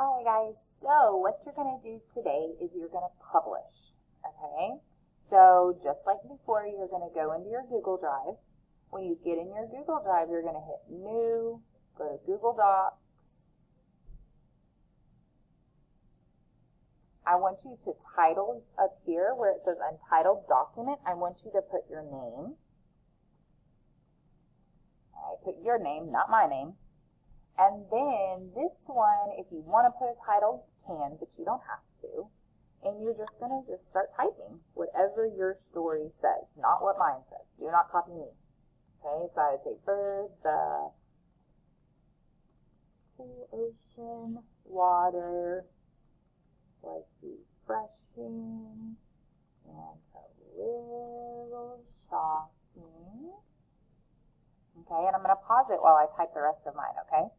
All right, guys, so what you're going to do today is you're going to publish, okay? So just like before, you're going to go into your Google Drive. When you get in your Google Drive, you're going to hit New, go to Google Docs. I want you to title up here where it says Untitled Document. I want you to put your name. All right, put your name, not my name. And then this one, if you want to put a title, you can, but you don't have to. And you're just going to start typing whatever your story says, not what mine says. Do not copy me. Okay, so I would say bird, the cool ocean water was refreshing and a little shocking. Okay, and I'm going to pause it while I type the rest of mine, okay?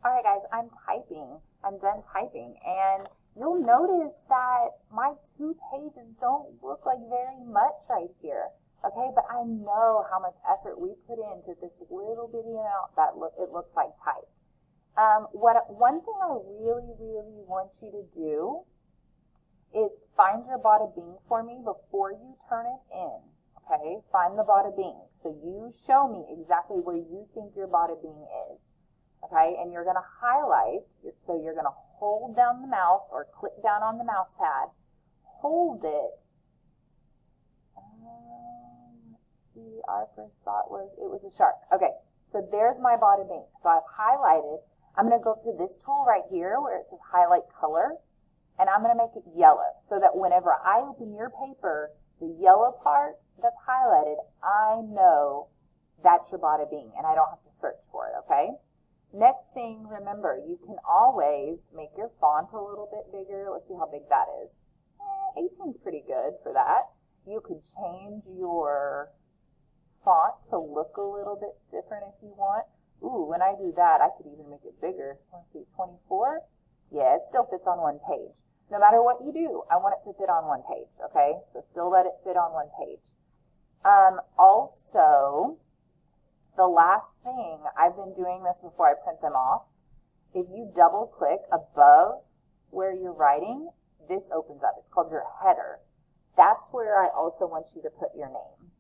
All right, guys, I'm typing. I'm done typing, and you'll notice that my 2 pages don't look like very much right here, okay? But I know how much effort we put into this little bitty amount that it looks like typed. One thing I really, really want you to do is find your bada bing for me before you turn it in, okay? Find the bada bing. So you show me exactly where you think your bada bing is. Okay, and you're going to highlight, so you're going to hold down the mouse or click down on the mouse pad, hold it. Let's see, our first thought was it was a shark. Okay, so there's my bada bing. So I've highlighted. I'm going to go to this tool right here where it says highlight color, and I'm going to make it yellow so that whenever I open your paper, the yellow part that's highlighted, I know that's your bada bing, and I don't have to search for it, okay? Next thing, remember, you can always make your font a little bit bigger. Let's see how big that is. 18 is pretty good for that. You could change your font to look a little bit different if you want. Ooh, when I do that, I could even make it bigger. Let's see, 24. Yeah, it still fits on one page. No matter what you do, I want it to fit on one page, okay? So still let it fit on one page. Also, the last thing, I've been doing this before I print them off. If you double click above where you're writing, this opens up. It's called your header. That's where I also want you to put your name,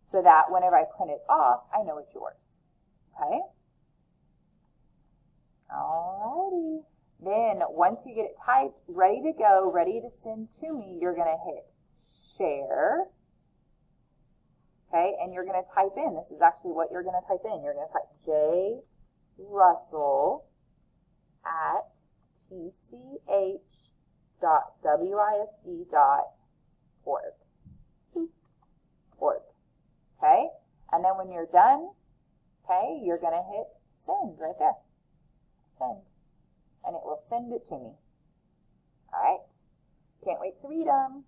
so that whenever I print it off, I know it's yours. Okay? Alrighty. Then once you get it typed, ready to go, ready to send to me, you're going to hit share. Okay, and you're going to type in, this is actually what you're going to type in. You're going to type J. Russell at tch.wisd.org. Okay, and then when you're done, okay, you're going to hit send right there. Send. And it will send it to me. All right, can't wait to read them.